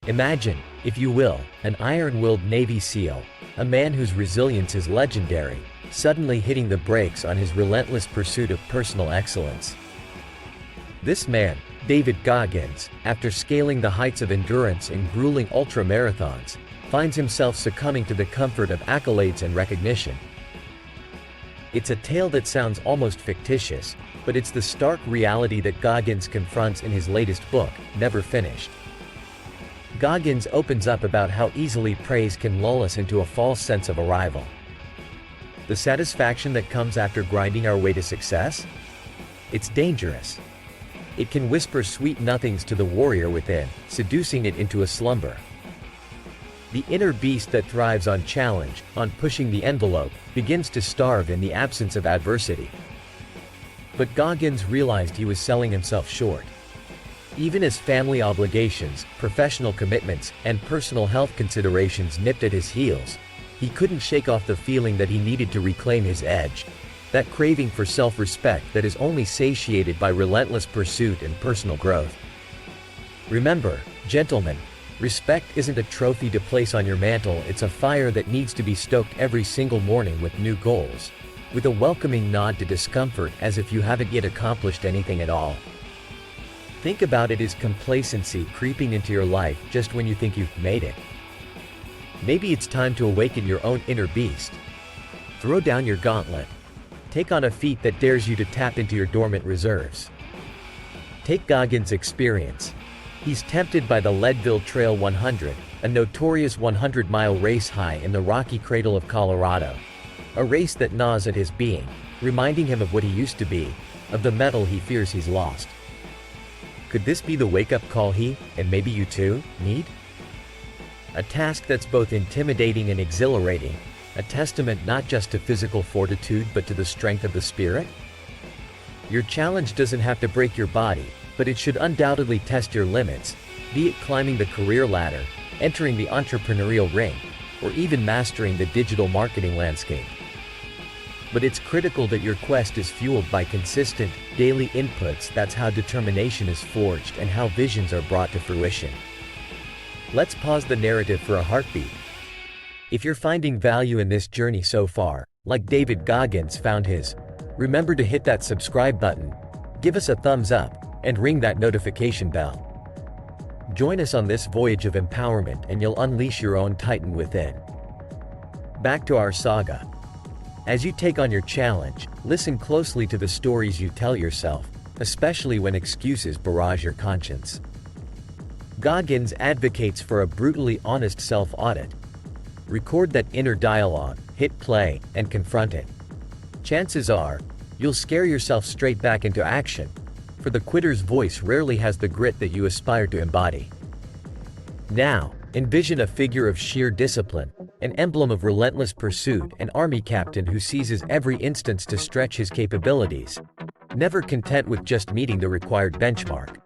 Imagine, if you will, an iron-willed Navy SEAL, a man whose resilience is legendary, suddenly hitting the brakes on his relentless pursuit of personal excellence. This man, David Goggins, after scaling the heights of endurance in grueling ultra-marathons, finds himself succumbing to the comfort of accolades and recognition. It's a tale that sounds almost fictitious, but it's the stark reality that Goggins confronts in his latest book, Never Finished. Goggins opens up about how easily praise can lull us into a false sense of arrival. The satisfaction that comes after grinding our way to success? It's dangerous. It can whisper sweet nothings to the warrior within, seducing it into a slumber. The inner beast that thrives on challenge, on pushing the envelope, begins to starve in the absence of adversity. But Goggins realized he was selling himself short. Even as family obligations, professional commitments, and personal health considerations nipped at his heels, he couldn't shake off the feeling that he needed to reclaim his edge, that craving for self-respect that is only satiated by relentless pursuit and personal growth. Remember, gentlemen, respect isn't a trophy to place on your mantle, it's a fire that needs to be stoked every single morning with new goals, with a welcoming nod to discomfort as if you haven't yet accomplished anything at all. Think about it as complacency creeping into your life just when you think you've made it. Maybe it's time to awaken your own inner beast. Throw down your gauntlet. Take on a feat that dares you to tap into your dormant reserves. Take Goggins' experience. He's tempted by the Leadville Trail 100, a notorious 100-mile race high in the rocky cradle of Colorado. A race that gnaws at his being, reminding him of what he used to be, of the mettle he fears he's lost. Could this be the wake-up call he, and maybe you too, need? A task that's both intimidating and exhilarating, a testament not just to physical fortitude but to the strength of the spirit? Your challenge doesn't have to break your body, but it should undoubtedly test your limits, be it climbing the career ladder, entering the entrepreneurial ring, or even mastering the digital marketing landscape. But it's critical that your quest is fueled by consistent, daily inputs. That's how determination is forged and how visions are brought to fruition. Let's pause the narrative for a heartbeat. If you're finding value in this journey so far, like David Goggins found his, remember to hit that subscribe button, give us a thumbs up, and ring that notification bell. Join us on this voyage of empowerment and you'll unleash your own titan within. Back to our saga. As you take on your challenge, listen closely to the stories you tell yourself, especially when excuses barrage your conscience. Goggins advocates for a brutally honest self-audit. Record that inner dialogue, hit play, and confront it. Chances are, you'll scare yourself straight back into action, for the quitter's voice rarely has the grit that you aspire to embody. Now, envision a figure of sheer discipline, an emblem of relentless pursuit, an army captain who seizes every instance to stretch his capabilities, never content with just meeting the required benchmark.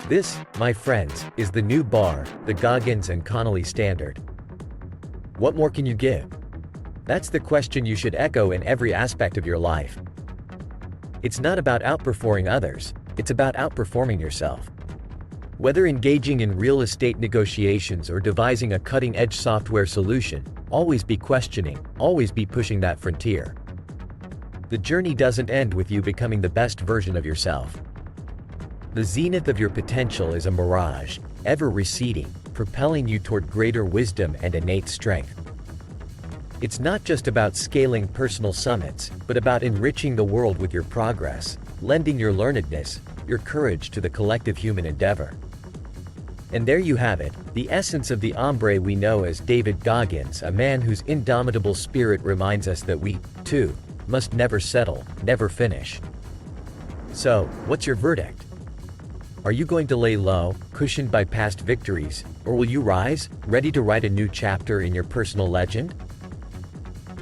This, my friends, is the new bar, the Goggins and Connolly standard. What more can you give? That's the question you should echo in every aspect of your life. It's not about outperforming others, it's about outperforming yourself. Whether engaging in real estate negotiations or devising a cutting-edge software solution, always be questioning, always be pushing that frontier. The journey doesn't end with you becoming the best version of yourself. The zenith of your potential is a mirage, ever receding, propelling you toward greater wisdom and innate strength. It's not just about scaling personal summits, but about enriching the world with your progress, lending your learnedness, your courage to the collective human endeavor. And there you have it, the essence of the hombre we know as David Goggins, a man whose indomitable spirit reminds us that we, too, must never settle, never finish. So, what's your verdict? Are you going to lay low, cushioned by past victories, or will you rise, ready to write a new chapter in your personal legend?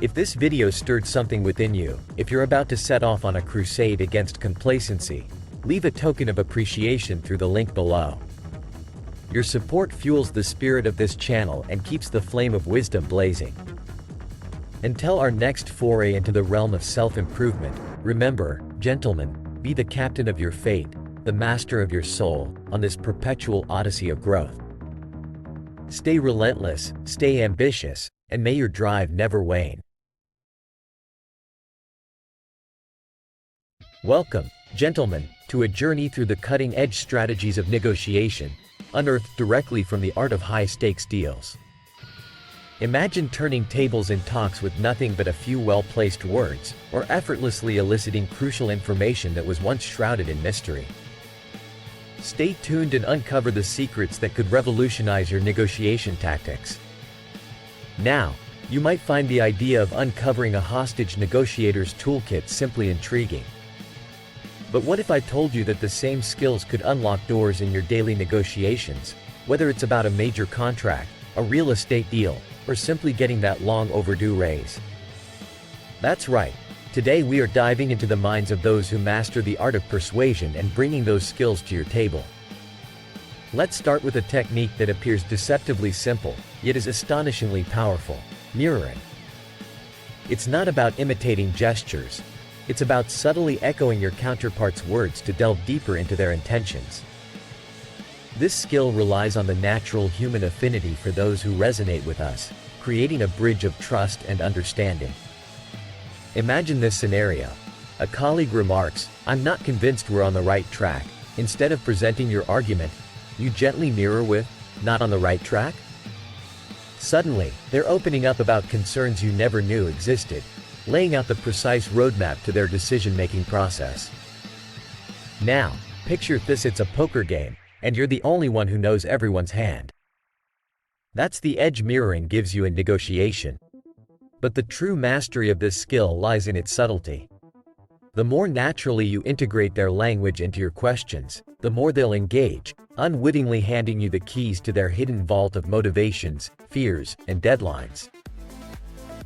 If this video stirred something within you, if you're about to set off on a crusade against complacency, leave a token of appreciation through the link below. Your support fuels the spirit of this channel and keeps the flame of wisdom blazing. Until our next foray into the realm of self-improvement, remember, gentlemen, be the captain of your fate, the master of your soul, on this perpetual odyssey of growth. Stay relentless, stay ambitious, and may your drive never wane. Welcome, gentlemen, to a journey through the cutting-edge strategies of negotiation, unearthed directly from the art of high-stakes deals. Imagine turning tables in talks with nothing but a few well-placed words, or effortlessly eliciting crucial information that was once shrouded in mystery. Stay tuned and uncover the secrets that could revolutionize your negotiation tactics. Now, you might find the idea of uncovering a hostage negotiator's toolkit simply intriguing. But what if I told you that the same skills could unlock doors in your daily negotiations, whether it's about a major contract, a real estate deal, or simply getting that long overdue raise? That's right. Today we are diving into the minds of those who master the art of persuasion and bringing those skills to your table. Let's start with a technique that appears deceptively simple, yet is astonishingly powerful: mirroring. It's not about imitating gestures. It's about subtly echoing your counterpart's words to delve deeper into their intentions. This skill relies on the natural human affinity for those who resonate with us, creating a bridge of trust and understanding. Imagine this scenario. A colleague remarks, "I'm not convinced we're on the right track." Instead of presenting your argument, you gently mirror with, "Not on the right track?" Suddenly, they're opening up about concerns you never knew existed, laying out the precise roadmap to their decision-making process. Now, picture this: it's a poker game, and you're the only one who knows everyone's hand. That's the edge mirroring gives you in negotiation. But the true mastery of this skill lies in its subtlety. The more naturally you integrate their language into your questions, the more they'll engage, unwittingly handing you the keys to their hidden vault of motivations, fears, and deadlines.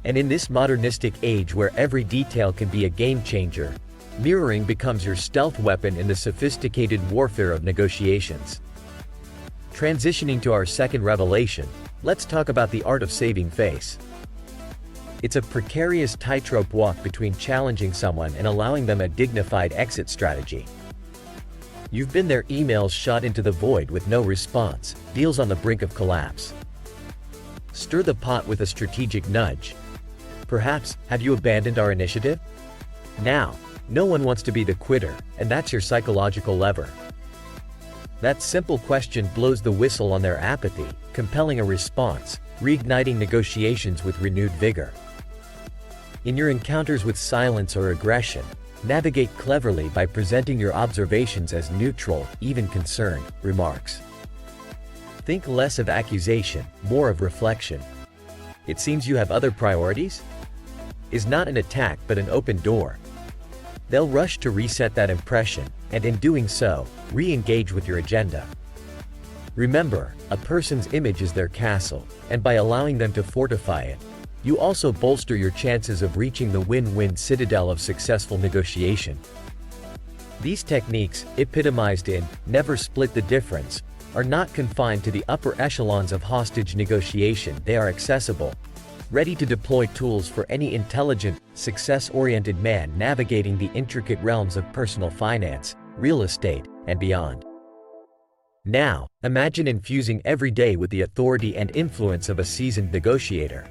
And in this modernistic age where every detail can be a game changer, mirroring becomes your stealth weapon in the sophisticated warfare of negotiations. Transitioning to our second revelation, let's talk about the art of saving face. It's a precarious tightrope walk between challenging someone and allowing them a dignified exit strategy. You've been there: emails shot into the void with no response, deals on the brink of collapse. Stir the pot with a strategic nudge. Perhaps, have you abandoned our initiative? Now, no one wants to be the quitter, and that's your psychological lever. That simple question blows the whistle on their apathy, compelling a response, reigniting negotiations with renewed vigor. In your encounters with silence or aggression, navigate cleverly by presenting your observations as neutral, even concerned, remarks. Think less of accusation, more of reflection. "It seems you have other priorities?" is not an attack but an open door. They'll rush to reset that impression, and in doing so, re-engage with your agenda. Remember, a person's image is their castle, and by allowing them to fortify it, you also bolster your chances of reaching the win-win citadel of successful negotiation. These techniques, epitomized in "never split the difference," are not confined to the upper echelons of hostage negotiation. They are accessible, ready to deploy tools for any intelligent, success-oriented man navigating the intricate realms of personal finance, real estate, and beyond. Now, imagine infusing every day with the authority and influence of a seasoned negotiator.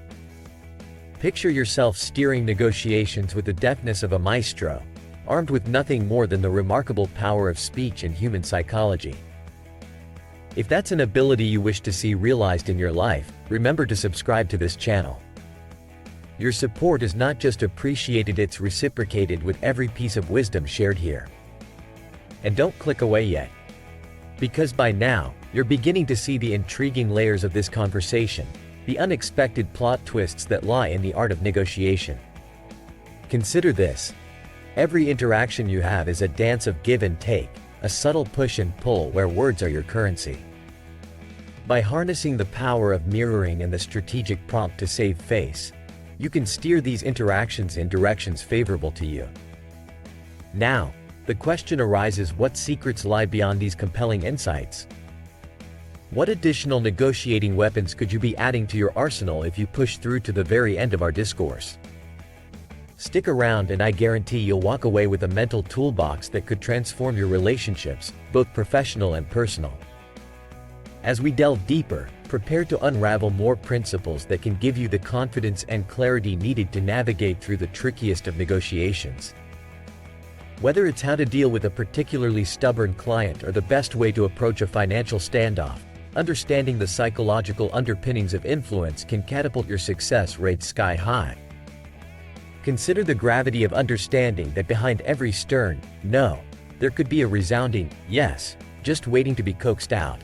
Picture yourself steering negotiations with the deftness of a maestro, armed with nothing more than the remarkable power of speech and human psychology. If that's an ability you wish to see realized in your life, remember to subscribe to this channel. Your support is not just appreciated, it's reciprocated with every piece of wisdom shared here. And don't click away yet, because by now, you're beginning to see the intriguing layers of this conversation, the unexpected plot twists that lie in the art of negotiation. Consider this: every interaction you have is a dance of give and take, a subtle push and pull where words are your currency. By harnessing the power of mirroring and the strategic prompt to save face, you can steer these interactions in directions favorable to you. Now, the question arises: what secrets lie beyond these compelling insights? What additional negotiating weapons could you be adding to your arsenal if you push through to the very end of our discourse? Stick around and I guarantee you'll walk away with a mental toolbox that could transform your relationships, both professional and personal. As we delve deeper, Prepare to unravel more principles that can give you the confidence and clarity needed to navigate through the trickiest of negotiations. Whether it's how to deal with a particularly stubborn client or the best way to approach a financial standoff, understanding the psychological underpinnings of influence can catapult your success rate sky high. Consider the gravity of understanding that behind every stern no, there could be a resounding yes, just waiting to be coaxed out.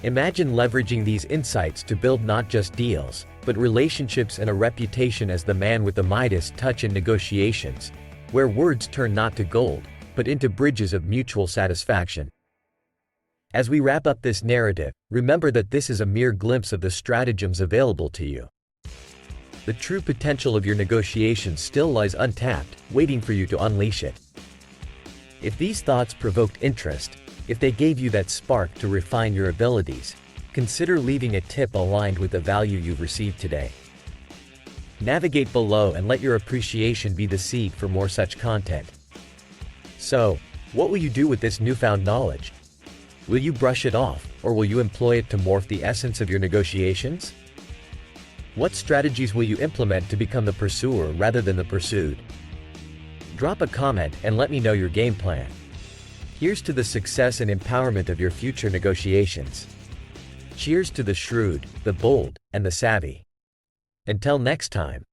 Imagine leveraging these insights to build not just deals, but relationships and a reputation as the man with the Midas touch in negotiations, where words turn not to gold, but into bridges of mutual satisfaction. As we wrap up this narrative, remember that this is a mere glimpse of the stratagems available to you. The true potential of your negotiations still lies untapped, waiting for you to unleash it. If these thoughts provoked interest, if they gave you that spark to refine your abilities, consider leaving a tip aligned with the value you've received today. Navigate below and let your appreciation be the seed for more such content. So, what will you do with this newfound knowledge? Will you brush it off, or will you employ it to morph the essence of your negotiations? What strategies will you implement to become the pursuer rather than the pursued? Drop a comment and let me know your game plan. Here's to the success and empowerment of your future negotiations. Cheers to the shrewd, the bold, and the savvy. Until next time.